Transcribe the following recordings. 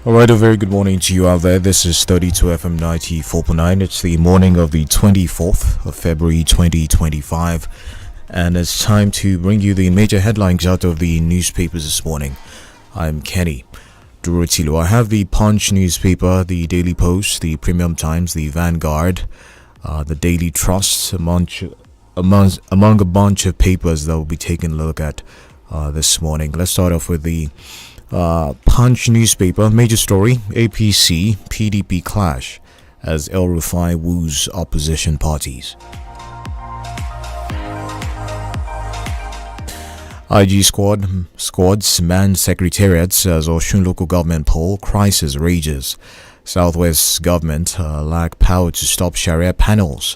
Alright, a very good morning to you out there. This is 32 FM 94.9. It's the morning of the 24th of February 2025, and it's time to bring you the major headlines out of the newspapers this morning. I'm Kenny Durutilu. I have the Punch newspaper, the Daily Post, the Premium Times, the Vanguard, the Daily Trust, among a bunch of papers that we'll be taking a look at this morning. Let's start off with the Punch newspaper. Major story: APC PDP clash as El-Rufai woos opposition parties. IG squads man secretariats as Osun local government poll crisis rages. Southwest government lack power to stop Sharia panels.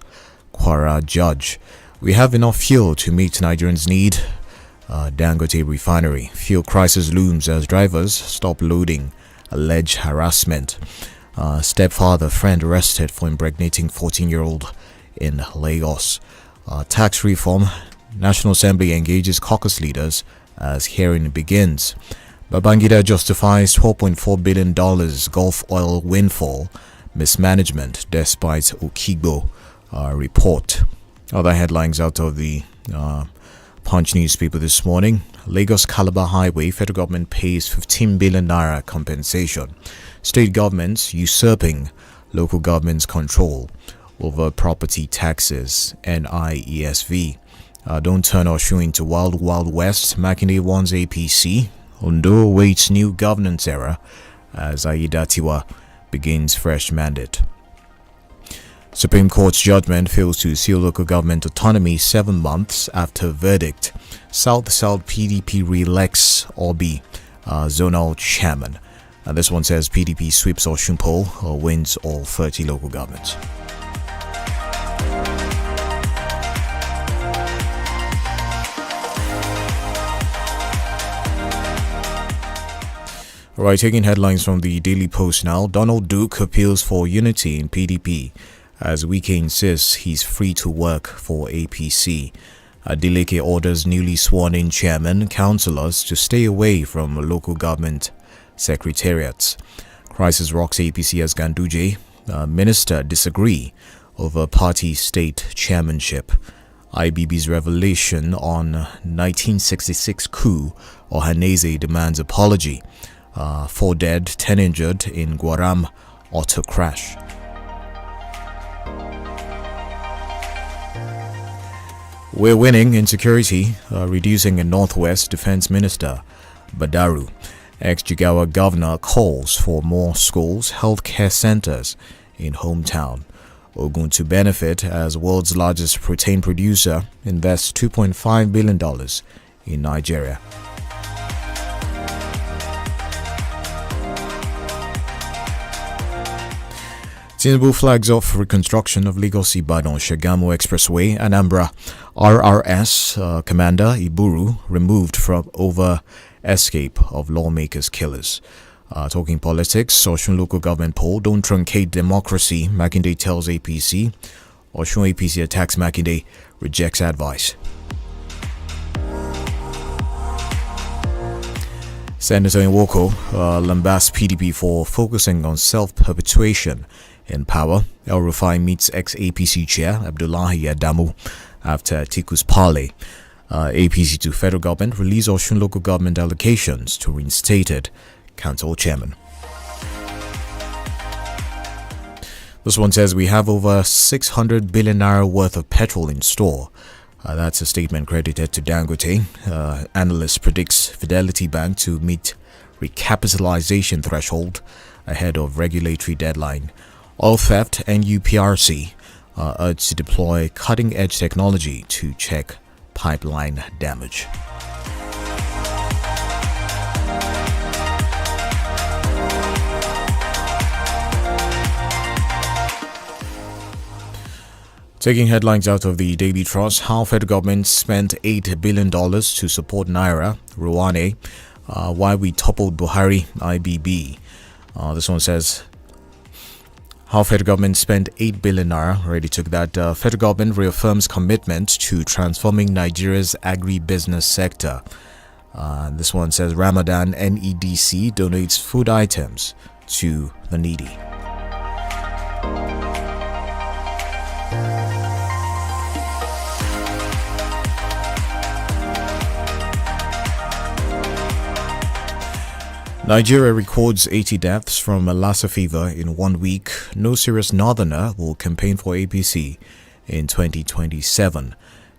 Kwara judge: we have enough fuel to meet Nigerians' need. Dangote refinery: fuel crisis looms as drivers stop loading. Alleged harassment. Stepfather friend arrested for impregnating 14-year-old in Lagos. Tax reform: National Assembly engages caucus leaders as hearing begins. Babangida justifies $12.4 billion Gulf oil windfall mismanagement despite Okigbo report. Other headlines out of the Punch newspaper this morning: Lagos Calabar Highway, federal government pays 15 billion naira compensation. State governments usurping local government's control over property taxes. NIESV: don't turn Osun into wild west. Makinde warns APC. Ondo awaits new governance era as Aiyedatiwa begins fresh mandate. Supreme Court's judgment fails to seal local government autonomy 7 months after verdict. South PDP re-elects Obi zonal chairman. And this one says PDP sweeps Osun poll or wins all 30 local governments. Alright, taking headlines from the Daily Post now. Donald Duke appeals for unity in PDP as Wike insists he's free to work for APC. Adeleke orders newly sworn-in chairman, councillors to stay away from local government secretariats. Crisis rocks APC as Ganduje. Minister disagree over party state chairmanship. IBB's revelation on 1966 coup. Ohanaeze demands apology. 4 dead, 10 injured in Gwaram auto crash. We're winning insecurity, reducing in Northwest Defense Minister Badaru. Ex-Jigawa governor calls for more schools, healthcare centers in hometown. Ogun to benefit as world's largest protein producer invests $2.5 billion in Nigeria. Tinubu flags off reconstruction of Lagos-Ibadan-Shagamu Expressway. Anambra RRS Commander Iburu removed from over escape of lawmakers' killers. Talking politics: Osun local government poll, don't truncate democracy. Makinde tells APC. Osun APC attacks Makinde, rejects advice. Senator Nwoko lambasts PDP for focusing on self-perpetuation in power. El-Rufai meets ex-APC chair Abdullahi Adamu after Atiku's parley. APC to federal government release Osun local government allocations to reinstated council chairman. This one says we have over 600 billion naira worth of petrol in store. That's a statement credited to Dangote. Analyst predicts Fidelity Bank to meet recapitalization threshold ahead of regulatory deadline. Oil theft: NUPRC urged to deploy cutting-edge technology to check pipeline damage. Taking headlines out of the Daily Trust: how federal government spent $8 billion to support Naira, Rwanda, why we toppled Buhari, IBB. This one says how federal government spent 8 billion naira. Already took that. Federal government reaffirms commitment to transforming Nigeria's agri-business sector. This one says Ramadan NEDC donates food items to the needy. Nigeria records 80 deaths from Lassa fever in 1 week. No serious northerner will campaign for APC in 2027.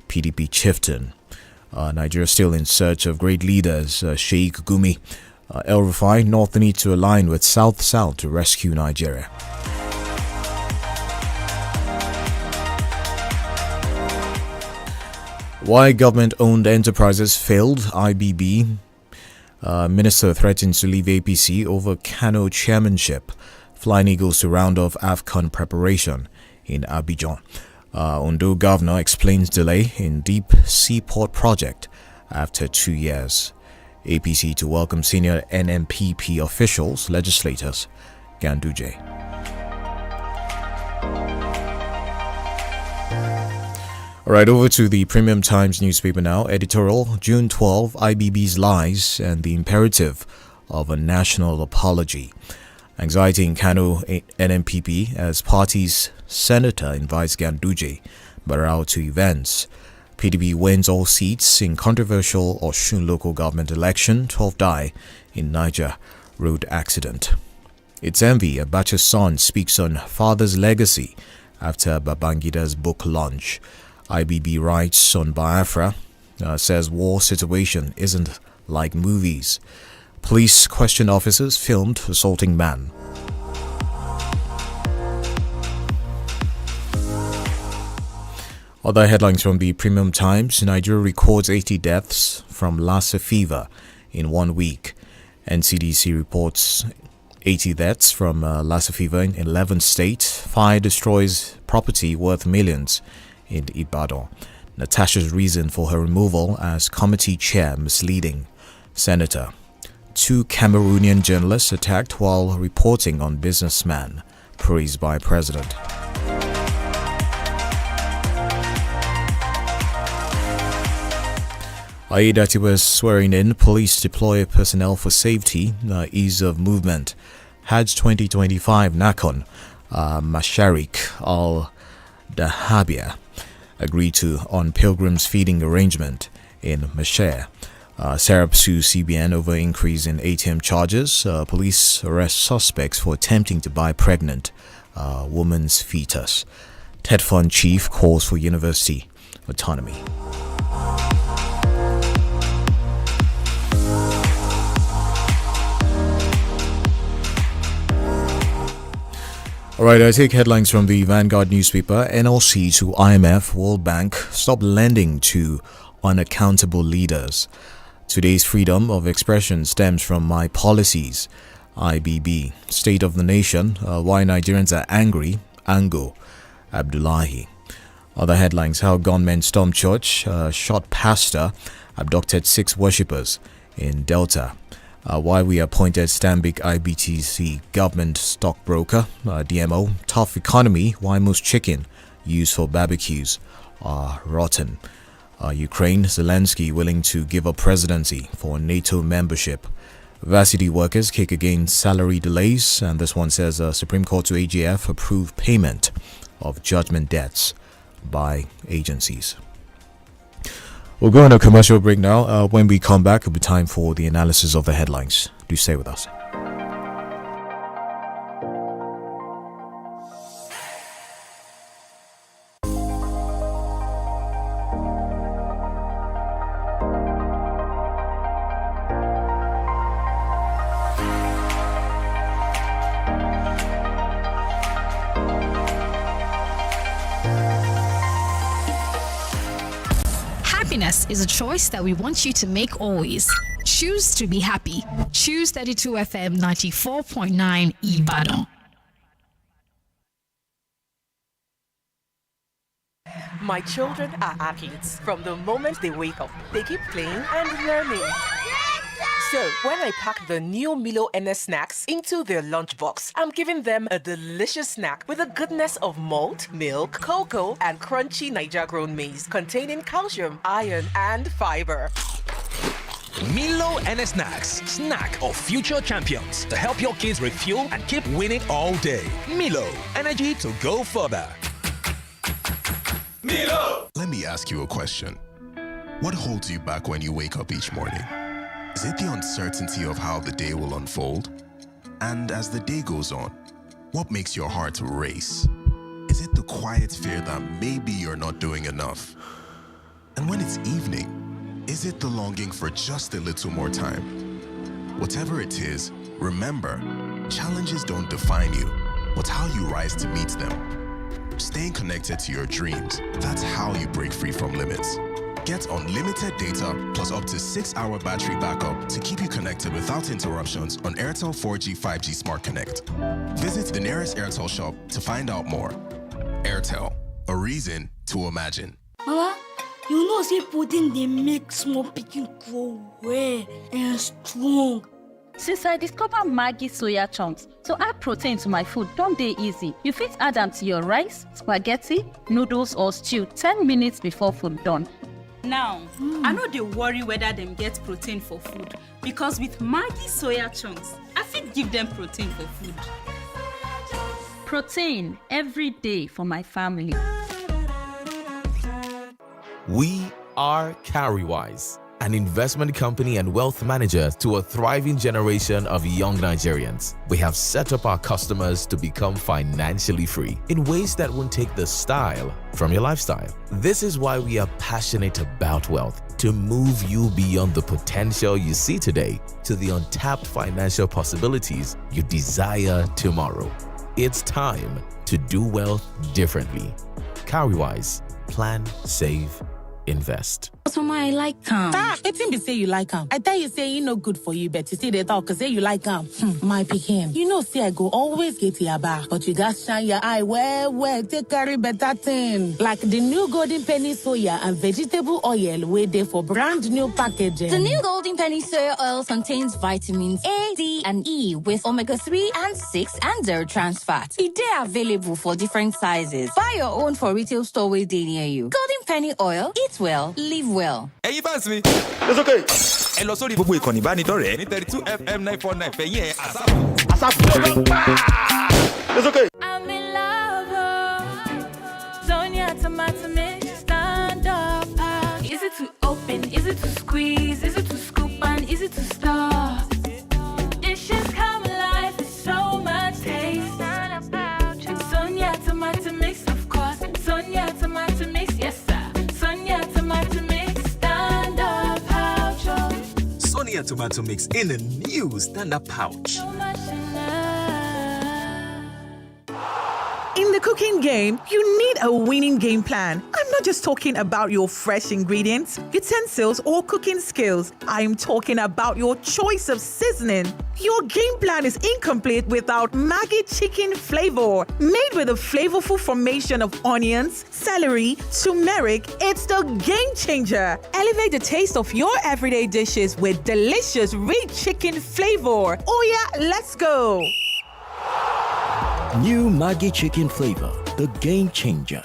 PDP chieftain. Nigeria still in search of great leaders. Sheikh Gumi. El-Rufai, North need to align with South to rescue Nigeria. Why government-owned enterprises failed. IBB. Minister threatens to leave APC over Kano chairmanship. Flying Eagles to round off AFCON preparation in Abidjan. Ondo governor explains delay in deep seaport project after 2 years. APC to welcome senior NMPP officials, legislators. Ganduje. Alright, over to the Premium Times newspaper now. Editorial, June 12, IBB's lies and the imperative of a national apology. Anxiety in Kano NMPP as party's senator invites Ganduje Barao to events. PDP wins all seats in controversial Osun local government election. 12 die in Niger road accident. It's envy. Abacha's son speaks on father's legacy after Babangida's book launch. IBB writes on Biafra, says war situation isn't like movies. Police question officers filmed assaulting man. Other headlines from the Premium Times. Nigeria records 80 deaths from Lassa fever in 1 week. NCDC reports 80 deaths from Lassa fever in 11 states. Fire destroys property worth millions in Ibadan. Natasha's reason for her removal as committee chair misleading. Senator. 2 Cameroonian journalists attacked while reporting on businessman. Praised by president. Aida was swearing in. Police deploy personnel for safety. Ease of movement. Hajj 2025 Nakon. Masharik al-Dahabia agreed to on pilgrims feeding arrangement in Masher. Serap sues CBN over increase in ATM charges. Police arrest suspects for attempting to buy pregnant woman's fetus. TED Fund chief calls for university autonomy. Alright, I take headlines from the Vanguard newspaper. NLC to IMF, World Bank, stop lending to unaccountable leaders. Today's freedom of expression stems from my policies. IBB, State of the Nation, why Nigerians are angry. Ango, Abdullahi. Other headlines, how gunmen stormed church, shot pastor, abducted 6 worshippers in Delta. Why we appointed Stanbic IBTC government stockbroker. DMO, tough economy, why most chicken used for barbecues are rotten. Ukraine, Zelensky willing to give up presidency for NATO membership. Varsity workers kick against salary delays. And this one says Supreme Court to AGF approve payment of judgment debts by agencies. We'll go on a commercial break now. When we come back, it'll be time for the analysis of the headlines. Do stay with us. Happiness is a choice that we want you to make always. Choose to be happy. Choose 32 FM 94.9 Ibadan. My children are athletes. From the moment they wake up, they keep playing and learning. So, when I pack the new Milo NS snacks into their lunchbox, I'm giving them a delicious snack with the goodness of malt, milk, cocoa, and crunchy Niger-grown maize containing calcium, iron, and fiber. Milo and Snacks, snack of future champions to help your kids refuel and keep winning all day. Milo, energy to go further. Milo! Let me ask you a question. What holds you back when you wake up each morning? Is it the uncertainty of how the day will unfold? And as the day goes on, what makes your heart race? Is it the quiet fear that maybe you're not doing enough? And when it's evening, is it the longing for just a little more time? Whatever it is, remember, challenges don't define you, but how you rise to meet them. Staying connected to your dreams, that's how you break free from limits. Get unlimited data plus up to 6-hour battery backup to keep you connected without interruptions on Airtel 4G 5G Smart Connect. Visit the nearest Airtel shop to find out more. Airtel, a reason to imagine. Mama, you know say pudding they make small pikin grow well and strong. Since I discovered Maggi soya chunks, to add protein to my food don't dey easy. You fit add them to your rice, spaghetti, noodles or stew 10 minutes before food done. Now, I know they worry whether them get protein for food because with Maggi soya chunks, I fit give them protein for food. Protein every day for my family. We are 𝐃𝐈𝐒, an investment company and wealth manager to a thriving generation of young Nigerians. We have set up our customers to become financially free in ways that won't take the style from your lifestyle. This is why we are passionate about wealth, to move you beyond the potential you see today to the untapped financial possibilities you desire tomorrow. It's time to do wealth differently. 𝐃𝐈𝐒, plan, save, invest. Mama, I like calm. Wetin be say you like am? I tell you say e no good for you, but you still dey talk say you like am. My pikin, you know say I go always get your back, but you gats shine your eye well, take carry better thing. Like the new golden penny soya and vegetable oil wey dey for brand new packaging. The new golden penny soya oil contains vitamins A, D, and E with omega-3 and 6 and 0 trans fat. It dey available for different sizes. Buy your own for retail store wey dey near you. Golden penny oil, eat well, live well. Ẹ̀yin fans mi. It's okay. Ẹ lọ sórí gbogbo ìkànnì ìbánidọ́rẹ̀ẹ́ ní 32 FM 949 fẹ̀yìn ẹ̀ àsáàpù. It's okay. I'm in love. Sonia tomato mix, stand up. Is it to open? Is it to squeeze? Is it to scoop and is it to stir? Dishes come alive with so much taste. Sonia tomato mix, of course. Sonia tomato mix, yes sir. Sonia tomato mix, stand up pouch. Sonia tomato mix in a new stand-up pouch. So much In the cooking game, you need a winning game plan. I'm not just talking about your fresh ingredients, utensils, or cooking skills. I'm talking about your choice of seasoning. Your game plan is incomplete without Maggi chicken flavor. Made with a flavorful formation of onions, celery, turmeric, it's the game changer. Elevate the taste of your everyday dishes with delicious rich chicken flavor. Oh yeah, let's go. New Maggi chicken flavor, the game changer.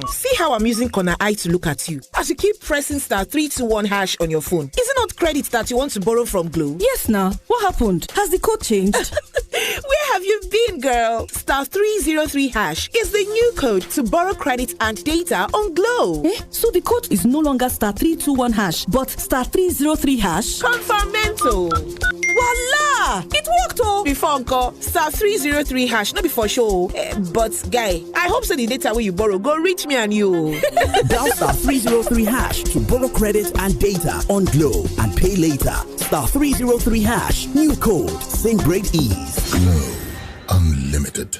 See how I'm using corner eye to look at you as you keep pressing *321# on your phone. Is it not credit that you want to borrow from Glow? Yes, now. What happened? Has the code changed? Where have you been, girl? *303# is the new code to borrow credit and data on Glow. So the code is no longer *321#, but *303#? Confirmento. Voila! It worked, oh! Before Uncle, *303#, not before show. But, guy, I hope so the data where you borrow go reach me and you. Dial *303# to borrow credit and data on Glow and pay later. *303#, new code, same great ease. Glow Unlimited.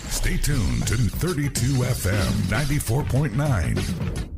Stay tuned to 32 FM 94.9.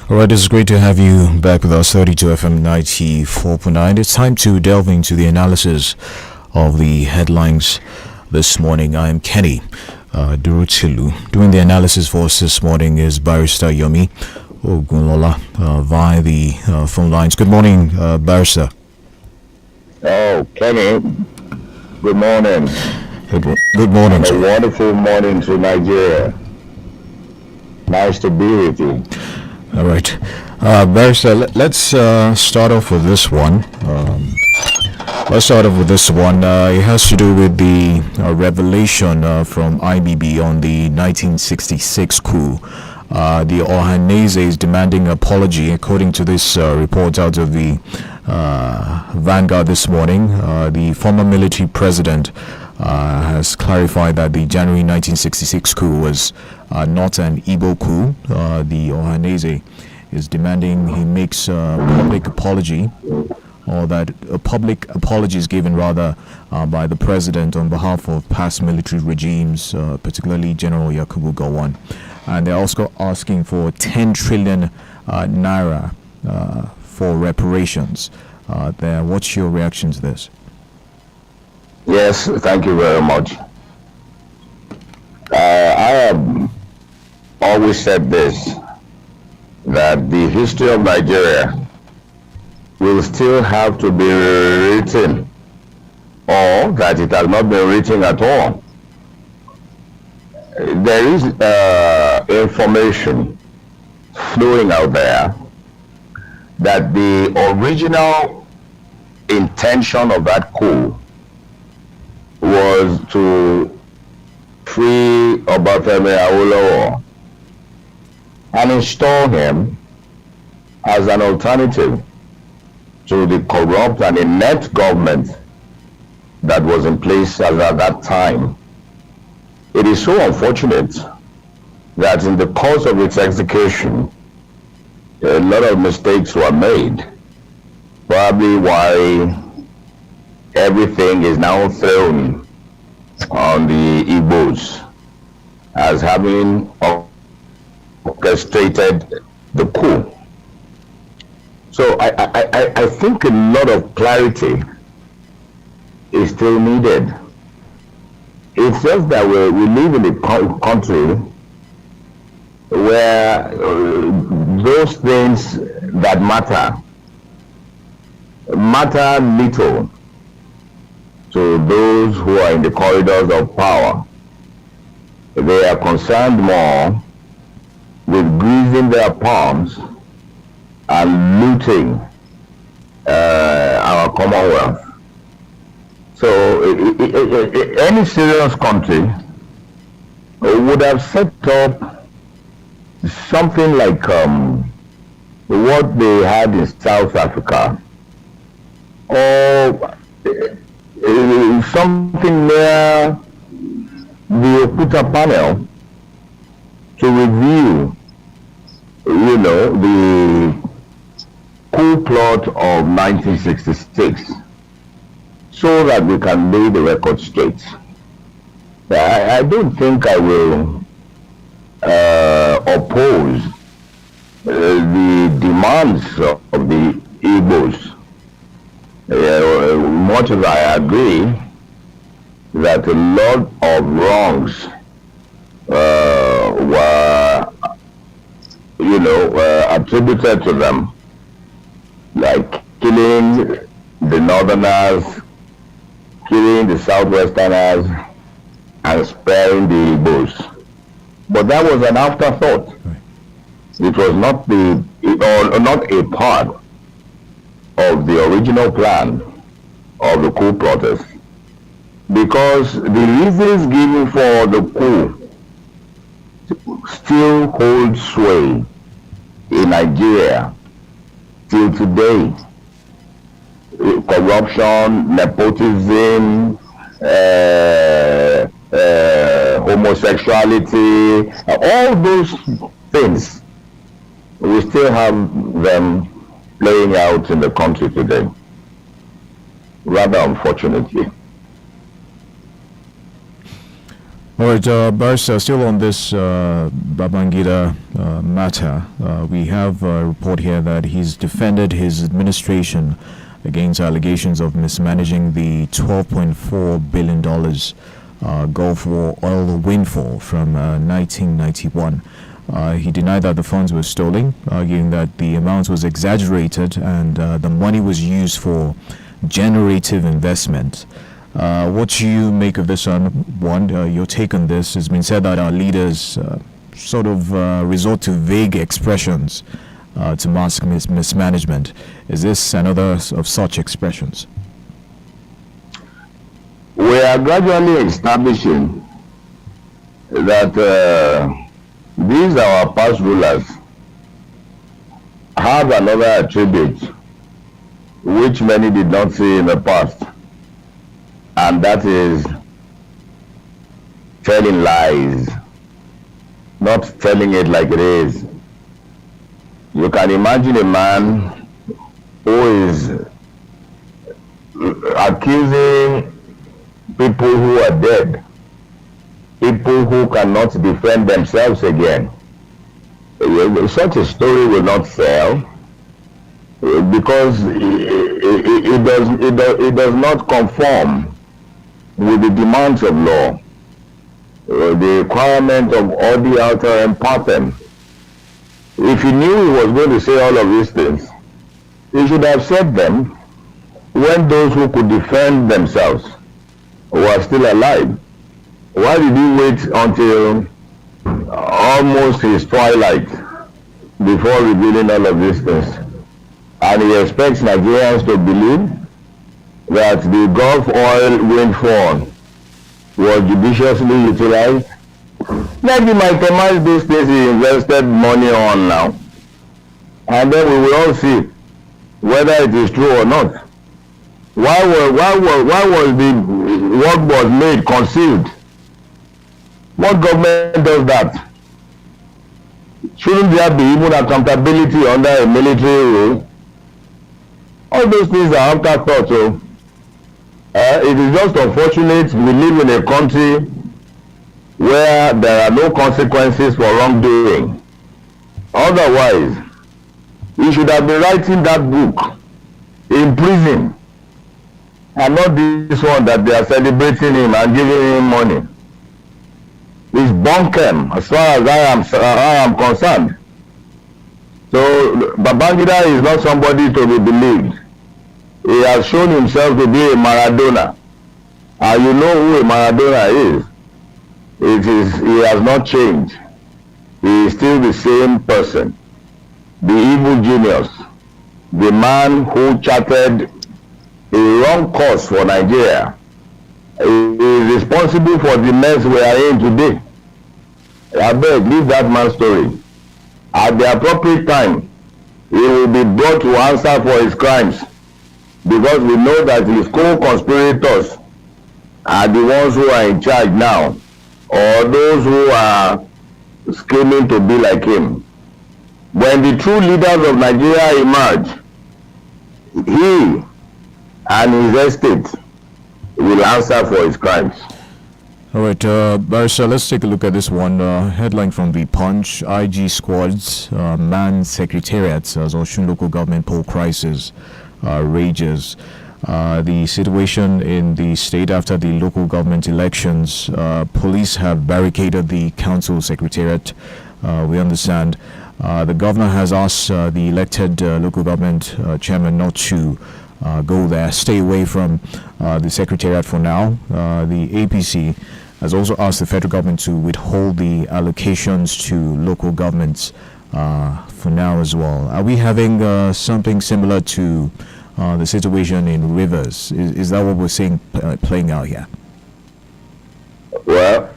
All right, it's great to have you back with us, 32 FM 94.9. It's time to delve into the analysis of the headlines this morning. I'm Kenny Durutilu. Doing the analysis for us this morning is Barrister Yomi Ogunlola via the phone lines. Good morning, Barrister. Oh, Kenny, good morning. Good morning, and sir. A wonderful morning to Nigeria. Nice to be with you. All right. Barrister, let's start off with this one. It has to do with the revelation from IBB on the 1966 coup. The 𝐒𝐻𝐿 is demanding apology, according to this report out of the Vanguard this morning. The former military president has clarified that the January 1966 coup was not an Igbo coup. The 𝐒𝐻𝐿 is demanding he makes a public apology, or that a public apology is given rather by the president on behalf of past military regimes, particularly General Yakubu Gowon. And they're also asking for 10 trillion naira for reparations. What's your reaction to this? Yes, thank you very much. I have always said this, that the history of Nigeria will still have to be rewritten, or that it has not been written at all. There is information flowing out there that the original intention of that coup was to free Obafemi Awolowo and install him as an alternative to the corrupt and inept government that was in place as at that time. It is so unfortunate that in the course of its execution, a lot of mistakes were made, probably why everything is now thrown on the Igbos as having orchestrated the coup. So I think a lot of clarity is still needed. It's just that we live in a country where those things that matter little to those who are in the corridors of power. They are concerned more with greasing their palms and looting our commonwealth. So any serious country would have set up something like what they had in South Africa, or something near the Okuta panel to review, the coup plot of 1966, so that we can lay the record straight. I don't think I will oppose the demands of the Igbos, much as I agree that a lot of wrongs were attributed to them, like killing the Northerners, killing the Southwesterners, and sparing the Igbos. But that was an afterthought. It was not not a part of the original plan of the coup protest, because the reasons given for the coup still hold sway in Nigeria till today. Corruption, nepotism, homosexuality, all those things, we still have them playing out in the country today, rather unfortunately. All right, Barrister, still on this Babangida matter, we have a report here that he's defended his administration against allegations of mismanaging the $12.4 billion Gulf War oil windfall from 1991. He denied that the funds were stolen, arguing that the amount was exaggerated and the money was used for generative investment. What do you make of this one? Your take on this? It's been said that our leaders sort of resort to vague expressions to mask mismanagement. Is this another of such expressions? We are gradually establishing that these our past rulers have another attribute which many did not see in the past, and that is telling lies, not telling it like it is. You can imagine a man who is accusing people who are dead, people who cannot defend themselves again. Such a story will not sell because it does not conform with the demands of law, the requirement of audi alteram partem. If he knew he was going to say all of these things, he should have said them when those who could defend themselves were still alive. Why did he wait until almost his twilight before revealing all of these things? And he expects Nigerians to believe that the Gulf oil windfall was judiciously utilized. Let him itemize these things he invested money on now, and then we will all see whether it is true or not. Why was the work was made concealed? What government does that? Shouldn't there be even accountability under a military rule? All those things are afterthoughts. So it is just unfortunate we live in a country where there are no consequences for wrongdoing. Otherwise, he should have been writing that book in prison, and not this one that they are celebrating him and giving him money. It's bunkum as far as I am concerned. So Babangida is not somebody to be believed. He has shown himself to be a Maradona, and you know who a Maradona is. He has not changed. He is still the same person, the evil genius, the man who charted a wrong course for Nigeria. He is responsible for the mess we are in today. I beg, leave that man's story. At the appropriate time, he will be brought to answer for his crimes, because we know that his co-conspirators are the ones who are in charge now, or those who are scheming to be like him. When the true leaders of Nigeria emerge, he and his estate will answer for his crimes. All right, Barrister, let's take a look at this one. Headline from the Punch: IG squads man secretariats as Osun local government poll crisis rages. The situation in the state after the local government elections, police have barricaded the council secretariat. We understand the governor has asked the elected local government chairman not to go there, stay away from the secretariat for now. The APC has also asked the federal government to withhold the allocations to local governments for now as well. Are we having something similar to the situation in Rivers? Is that what we're seeing playing out here? Well,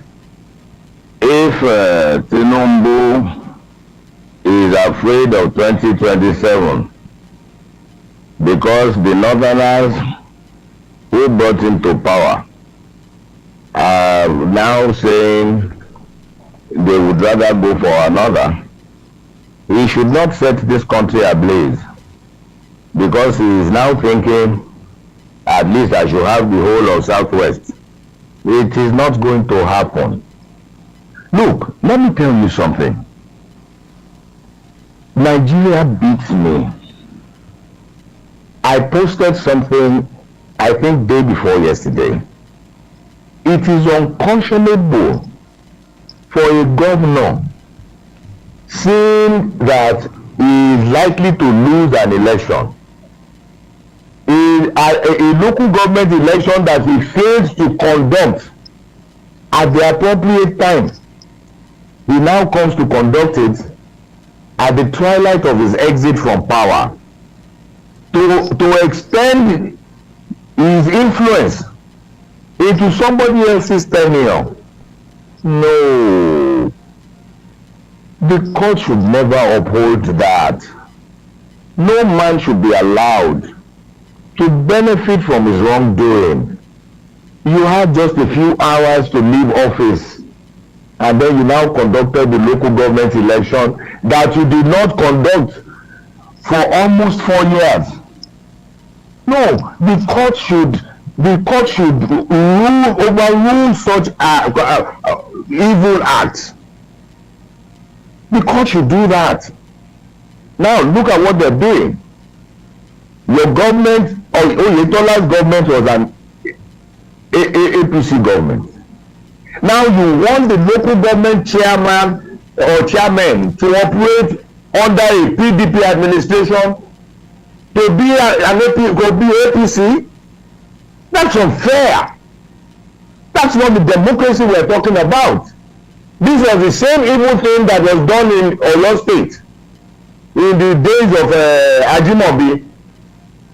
if Tinubu is afraid of 2027 because the Northerners who brought him to power are now saying they would rather go for another, he should not set this country ablaze, because he is now thinking, at least I should have the whole of Southwest. It is not going to happen. Look, let me tell you something. Nigeria beats me. I posted something, I think day before yesterday. It is unconscionable for a governor, seeing that he is likely to lose an election, in a local government election that he fails to conduct at the appropriate time. He now comes to conduct it at the twilight of his exit from power to extend his influence into somebody else's tenure. No, the court should never uphold that. No man should be allowed to benefit from his wrongdoing. You had just a few hours to leave office, and then you now conducted the local government election that you did not conduct for almost 4 years. No, the court should overrule such evil acts. The court should do that. Now look at what they're doing. Your government, or Oyetola's government, was an APC government. Now you want the local government chairman or chairman to operate under a PDP administration, to be APC. That's unfair. That's not the democracy we're talking about. This was the same evil thing that was done in Oyo State in the days of Ajimobi.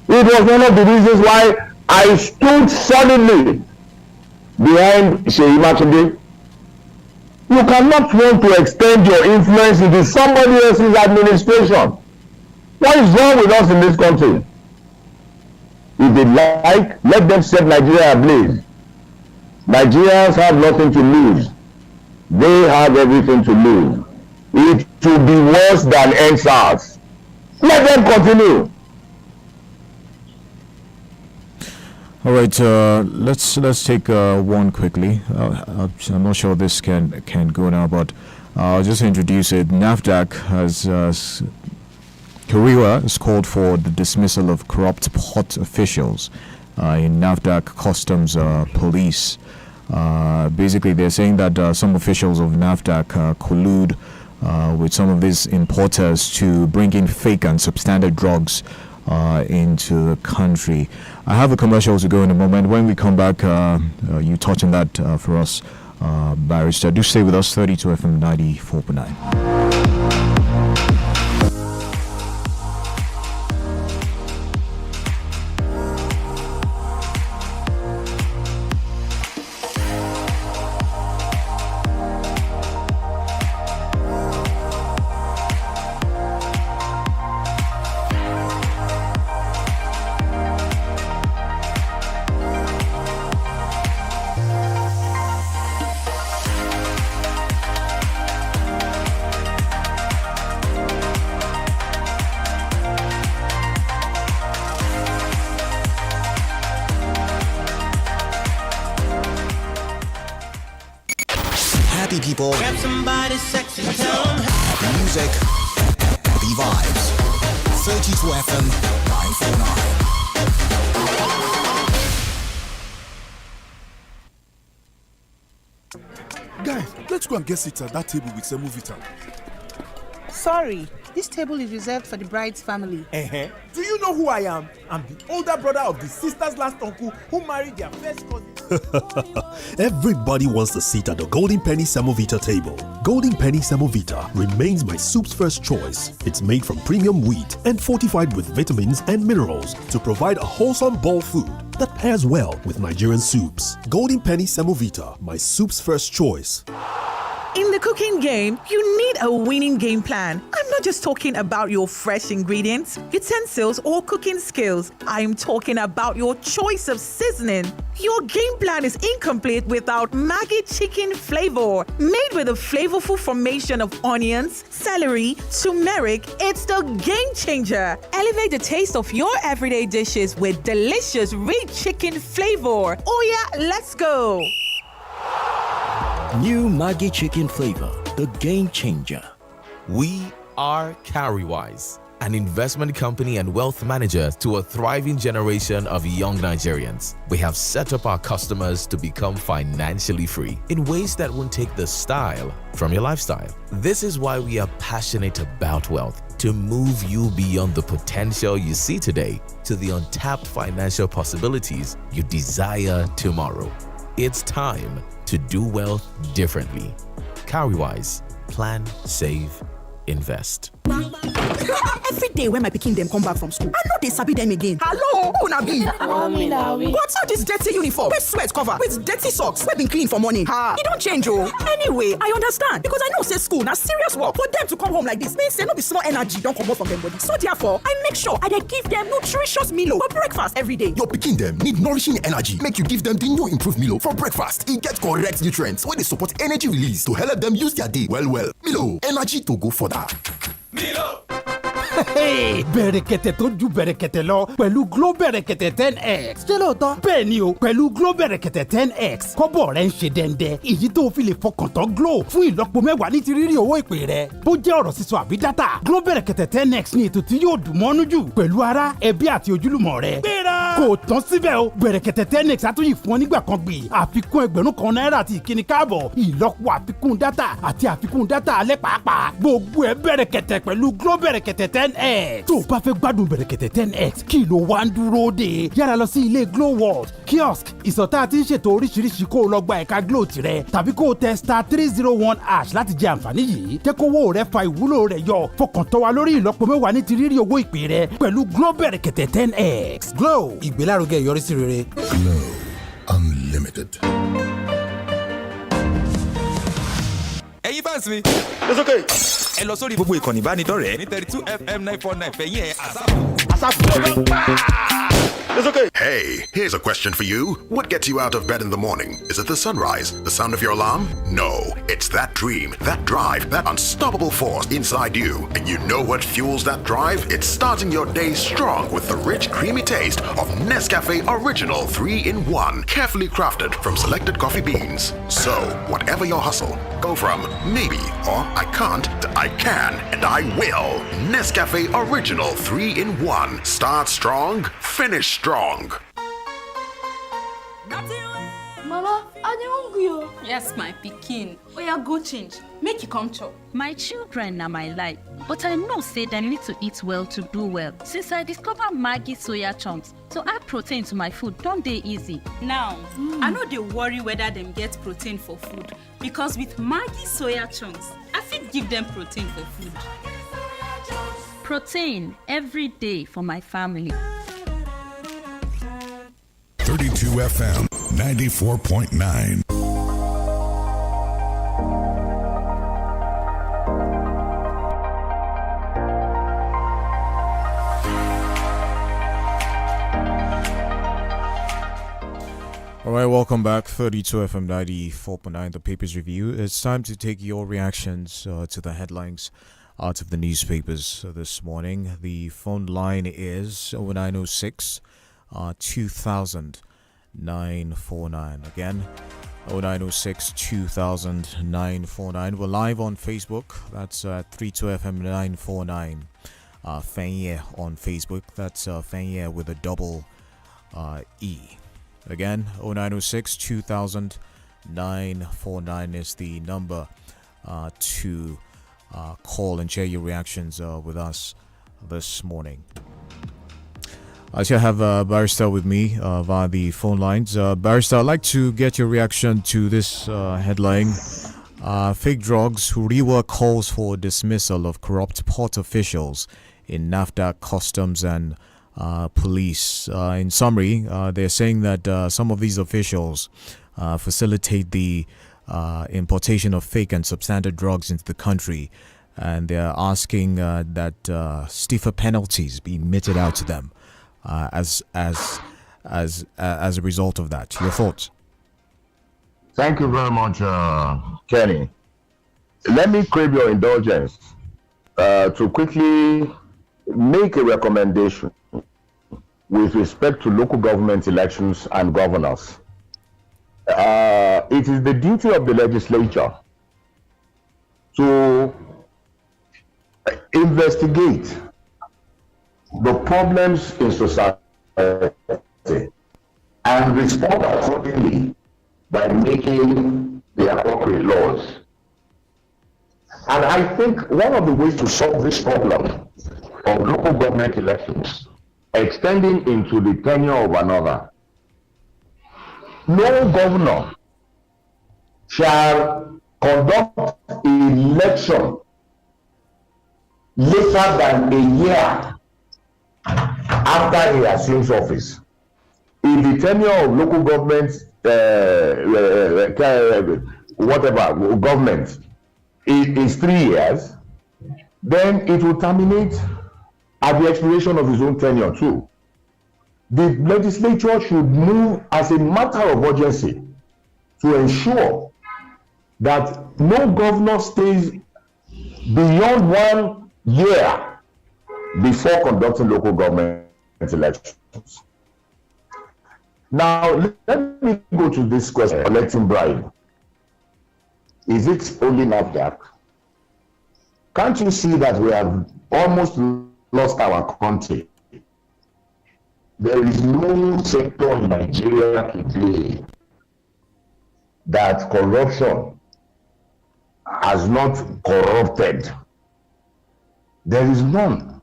It was one of the reasons why I stood solidly behind 𝐂𝐈𝐒. You cannot want to extend your influence into somebody else's administration. What is wrong with us in this country? If they like, let them set Nigeria ablaze. Nigerians have nothing to lose. They have everything to lose. It will be worse than EndSARS. Let them continue. All right, let's take one quickly. I'm not sure this can go now, but I'll just introduce it. NAFDAC has Korea has called for the dismissal of corrupt port officials in NAFDAC Customs Police. Basically, they're saying that some officials of NAFDAC collude with some of these importers to bring in fake and substandard drugs into the country. I have a commercial to go in a moment. When we come back, you touch on that for us, Barrister. Do stay with us, 32 FM 94.9. People, grab somebody sexy, tell them happy music, happy vibes. 32 FM 949. Guys, let's go and get seats at that table with Semovita. Sorry, this table is reserved for the bride's family. Do you know who I am? I'm the older brother of the sister's last uncle who married their first cousin. Everybody wants a seat at the Golden Penny Semovita table. Golden Penny Semovita remains my soup's first choice. It's made from premium wheat and fortified with vitamins and minerals to provide a wholesome bowl food that pairs well with Nigerian soups. Golden Penny Semovita, my soup's first choice. In the cooking game, you need a winning game plan. I'm not just talking about your fresh ingredients, utensils, or cooking skills. I'm talking about your choice of seasoning. Your game plan is incomplete without Maggi chicken flavor. Made with a flavorful formation of onions, celery, turmeric, it's the game changer. Elevate the taste of your everyday dishes with delicious rich chicken flavor. Oh yeah, let's go. New Maggi chicken flavor, the game changer. We are 𝐃𝐈𝐒𝐿, an investment company and wealth manager to a thriving generation of young Nigerians. We have set up our customers to become financially free in ways that won't take the style from your lifestyle. This is why we are passionate about wealth, to move you beyond the potential you see today to the untapped financial possibilities you desire tomorrow. It's time to do wealth differently. 𝐃𝐈𝐒𝐿, plan, save, invest. Every day when my pikin dem come back from school, I know they sabi them again. Hello, who na be? Mommy, na we. What's all this dirty uniform? With sweat cover, with dirty socks, we been clean for morning. You don't change, oh. Anyway, I understand because I know say school na serious work. For them to come home like this means say no be small energy don't come out from them body. So therefore, I make sure I dey give them nutritious Milo for breakfast every day. Your pikin dem need nourishing energy. Make you give them the new improved Milo for breakfast. It get correct nutrients where they support energy release to help them use their day well. Milo, energy to go further. Milo. Bẹ̀rẹ̀kẹ̀tẹ̀ tó ju bẹ̀rẹ̀kẹ̀tẹ̀ lọ pẹ̀lú Glo bẹ̀rẹ̀kẹ̀tẹ̀ 10x. Ṣé lóòótọ́? Bẹ́ẹ̀ ni o, pẹ̀lú Glo bẹ̀rẹ̀kẹ̀tẹ̀ 10x kọ́bọ̀ rẹ̀ ń ṣe dẹ́ndẹ́. Èyí tó fi lè fọkàn tán Glo fún ìlọ́po mẹ́wàá ní ti rírí owó ìpè rẹ̀. Bó jẹ́ ọ̀rọ̀ sísọ àbí dátà, Glo bẹ̀rẹ̀kẹ̀tẹ̀ 10x ni ètò tí yóò dùn mọ́nú jù pẹ̀lú ará, ẹbí àti ojúlùmọ̀ rẹ̀. Gbéra! Kò tán síbẹ̀ o, bẹ̀rẹ̀kẹ̀tẹ̀ 10x àtúnyì fún ọ nígbà kan gbì. Àfikún Ẹgbẹ̀rún kan àti ìkíni káàbọ̀, ìlọ́po àfikún dátà àti àfikún dátà alẹ́ pàápàá. Gbogbo ẹ̀ bẹ̀rẹ̀kẹ̀tẹ̀ pẹ̀lú Glo bẹ̀rẹ̀kẹ̀tẹ̀ 10x. Tó o bá fẹ́ gbádùn bẹ̀rẹ̀kẹ̀tẹ̀ 10x kí ló wá ń dúró dè? Yára lọ sí ilé Glo World kiosk ìsọ̀tá àti ìṣètò oríṣiríṣi kó o lọ gba ẹ̀ka Glo tirẹ̀ tàbí kó o tẹ *301# láti jẹ àǹfààní yìí. Jẹ́ kó owó rẹ fa ìwúlò rẹ̀ yọ. Fọkàn tán wa lórí ìlọ́po mẹ́wàá ní ti rírí owó ìpè rẹ pẹ̀lú Glo bẹ̀rẹ̀kẹ̀tẹ̀ 10x. Glo ìgbélárugẹ ìyọrísí rere. Glo Unlimited. ẹ̀yin fans mi. it's okay. ẹ lọ sórí gbogbo ìkànnì ìbánidọ́rẹ̀ẹ́ ní 32FM949 fẹ̀yìn ẹ̀ àsáàpù. It's okay. Hey, here's a question for you. What gets you out of bed in the morning? Is it the sunrise? The sound of your alarm? No, it's that dream, that drive, that unstoppable force inside you. And you know what fuels that drive? It's starting your day strong with the rich, creamy taste of Nescafe Original 3-in-1, carefully crafted from selected coffee beans. So, whatever your hustle, go from maybe or I can't to I can and I will. Nescafe Original 3-in-1. Start strong, finish strong. Mama, I dey hungry o. Yes, my pikin. Oya, go change. Make you come chop. My children are my life, but I know say them need to eat well to do well. Since I discover Maggi soya chunks, to add protein to my food don't dey easy. Now, I no dey worry whether them get protein for food because with Maggi soya chunks, I fit give them protein for food. Protein every day for my family. 32FM 94.9. All right, welcome back. 32FM 94.9, the Papers Review. It's time to take your reactions to the headlines out of the newspapers this morning. The phone line is 0906 2000 949. Again, 0906 2000 949. We're live on Facebook. That's 32FM 949. Fanye on Facebook. That's Fanye with a double E. Again, 0906 2000 949 is the number to call and share your reactions with us this morning. I still have Barrister with me via the phone lines. Barrister, I'd like to get your reaction to this headline. Fake drugs, who rework calls for dismissal of corrupt port officials in NAFTA, customs and police. In summary, they're saying that some of these officials facilitate the importation of fake and substandard drugs into the country, and they're asking that stiffer penalties be meted out to them as a result of that. Your thoughts? Thank you very much, Kenny. Let me crave your indulgence to quickly make a recommendation with respect to local government elections and governors. it is the duty of the legislature to investigate the problems in society and respond accordingly by making the appropriate laws. And I think one of the ways to solve this problem of local government elections extending into the tenure of another, no governor shall conduct election later than a year after he assumes office. If the tenure of local government, government is 3 years, then it will terminate at the expiration of his own tenure too. The legislature should move as a matter of urgency to ensure that no governor stays beyond 1 year before conducting local government elections. Now, let me go to this question, collecting bribe. Is it only NAFDAC? Can't you see that we have almost lost our country? There is no sector in Nigeria today that corruption has not corrupted. There is none.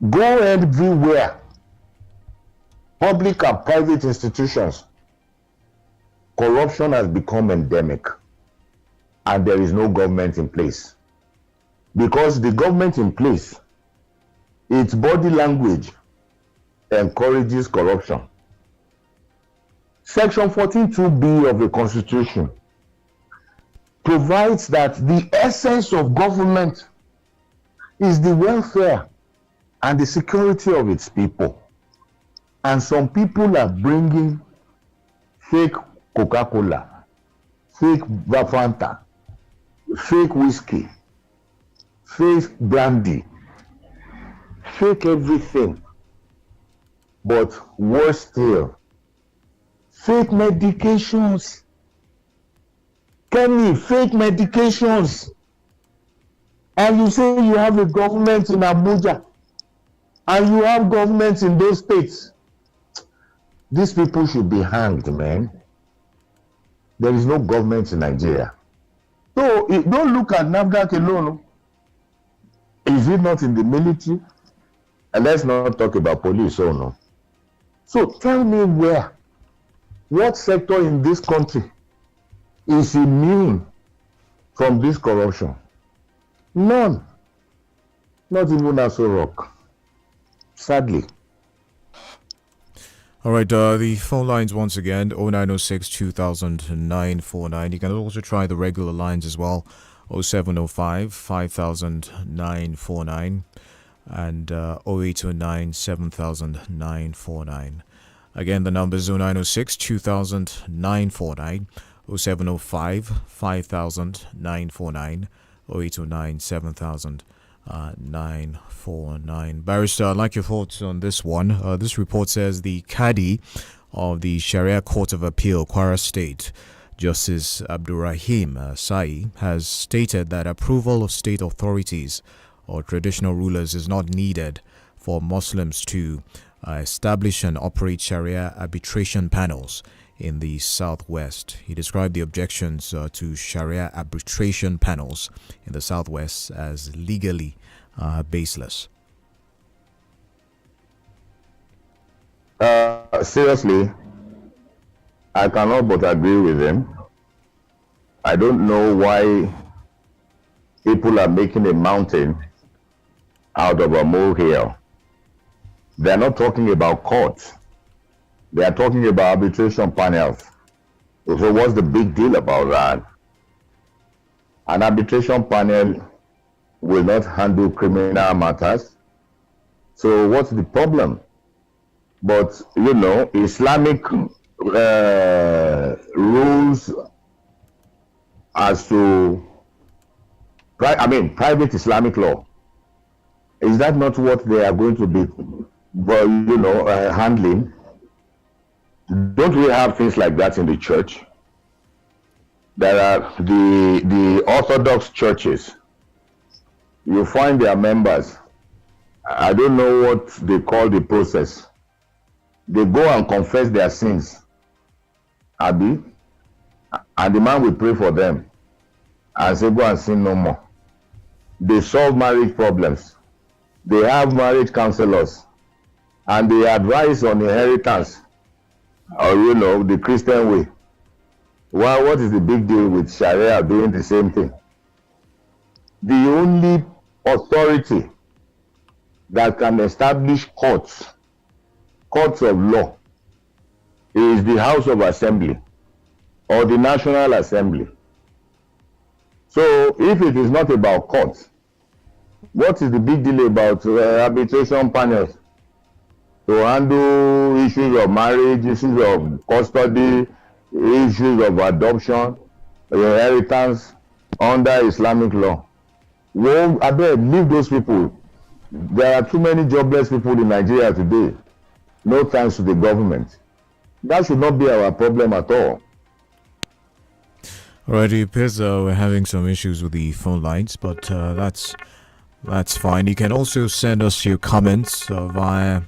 Go everywhere, public and private institutions, corruption has become endemic, and there is no government in place. Because the government in place, its body language encourages corruption. Section 14(2)(b) of the Constitution provides that the essence of government is the welfare and the security of its people. And some people are bringing fake Coca-Cola, fake Fanta, fake whiskey, fake brandy, fake everything. But worse still, fake medications. Kenny, fake medications. And you say you have a government in Abuja and you have governments in those states. These people should be hanged, man. There is no government in Nigeria. So don't look at NAFDAC alone. Is it not in the military? And let's not talk about police, oh no. So tell me what sector in this country is immune from this corruption? None. Not even Aso Rock. Sadly. All right, the phone lines once again, 0906 200949. You can also try the regular lines as well, 0705 50949 and 0809 7949. Again, the number is 0906 200949, 0705 50949, 0809 7949. Barrister, I'd like your thoughts on this one. This report says the Qadi of the Sharia Court of Appeal, Kwara State, Justice Abdurrahim Sai, has stated that approval of state authorities or traditional rulers is not needed for Muslims to establish and operate Sharia arbitration panels in the Southwest. He described the objections to Sharia arbitration panels in the Southwest as legally baseless. Seriously, I cannot but agree with him. I don't know why people are making a mountain out of a molehill. They're not talking about courts. They are talking about arbitration panels. So what's the big deal about that? An arbitration panel will not handle criminal matters. So what's the problem? But, you know, Islamic rules as to, private Islamic law, is that not what they are going to be, handling? Don't we have things like that in the church? There are the Orthodox churches. You find their members. I don't know what they call the process. They go and confess their sins, Abi, and the man will pray for them and say, go and sin no more. They solve marriage problems. They have marriage counselors, and they advise on inheritance, or the Christian way. Well, what is the big deal with Sharia doing the same thing? The only authority that can establish courts of law is the House of Assembly or the National Assembly. So if it is not about courts, what is the big deal about arbitration panels to handle issues of marriage, issues of custody, issues of adoption, inheritance under Islamic law? Well, I beg, leave those people. There are too many jobless people in Nigeria today. No thanks to the government. That should not be our problem at all. Alright, it appears we're having some issues with the phone lines, but that's fine. You can also send us your comments via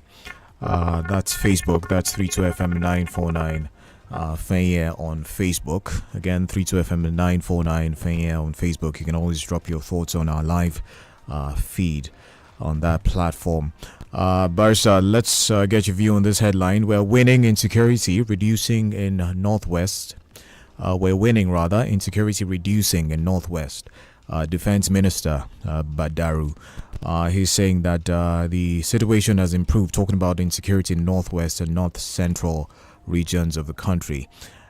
that's Facebook. That's 32FM949 Fenya on Facebook. Again, 32FM949 Fenya on Facebook. You can always drop your thoughts on our live feed on that platform. Barsa, let's get your view on this headline. We're winning insecurity, reducing in Northwest. We're winning, rather, insecurity reducing in Northwest. Defense Minister Badaru, he's saying that the situation has improved, talking about insecurity in Northwest and North Central regions of the country.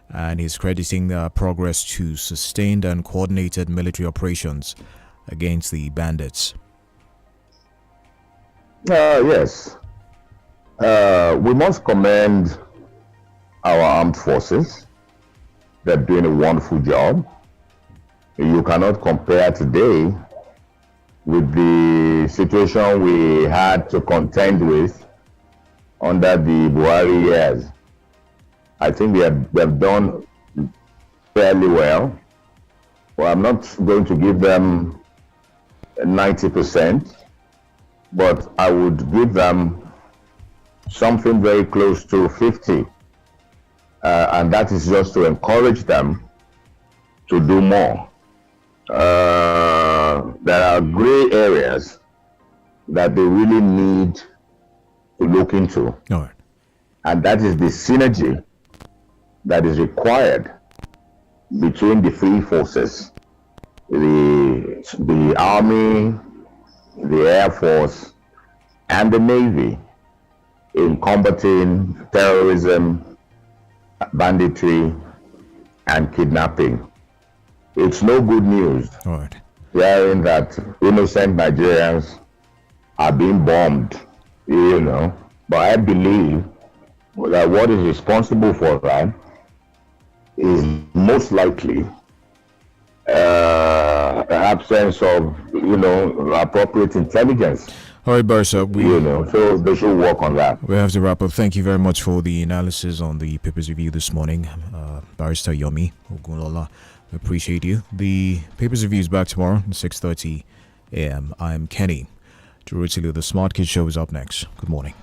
And he's crediting progress to sustained and coordinated military operations against the bandits. Yes. We must commend our armed forces. They're doing a wonderful job. You cannot compare today with the situation we had to contend with under the Buhari years. I think they've done fairly well. Well, I'm not going to give them 90%, but I would give them something very close to 50. And that is just to encourage them to do more. There are gray areas that they really need to look into. All right. And that is the synergy that is required between the three forces, the Army, the Air Force, and the Navy in combating terrorism, banditry, and kidnapping. It's no good news hearing that innocent Nigerians are being bombed, But I believe that what is responsible for that is most likely the absence of, appropriate intelligence. All right, Barsa, so they should work on that. We have to wrap up. Thank you very much for the analysis on the papers review this morning, Barrister Yomi Ogunlola. We appreciate you. The papers review is back tomorrow at 6:30 a.m. I'm Kenny. Jerusalem, the Smart Kids Show is up next. Good morning.